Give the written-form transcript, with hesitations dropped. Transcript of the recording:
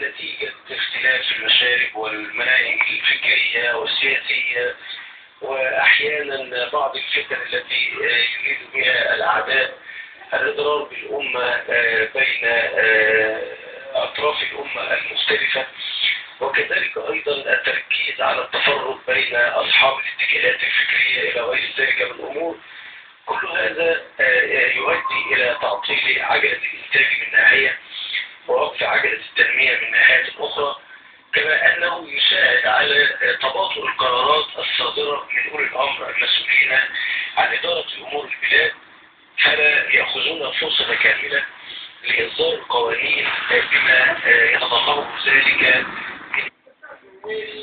نتيجة اختلاف المشارب والمناهج الفكرية والسياسية، وأحيانا بعض الفتن التي يريد بها الأعداء الإضرار بالأمة بين أطراف الأمة المختلفة، وكذلك أيضا التركيز على التفرق بين أصحاب الاتجاهات الفكرية إلى غير ذلك من الأمور. كل هذا يؤدي إلى تعطيل عجلة الإنتاج من ناحية ووقف عجلة التنمية من ناحية أخرى، كما أنه يساعد على تباطؤ القرارات الصادرة من أولي الأمر المسؤولين عن إدارة أمور البلاد، فلا يأخذون فرصة كاملة لإصدار القوانين بما يتضمنه ذلك من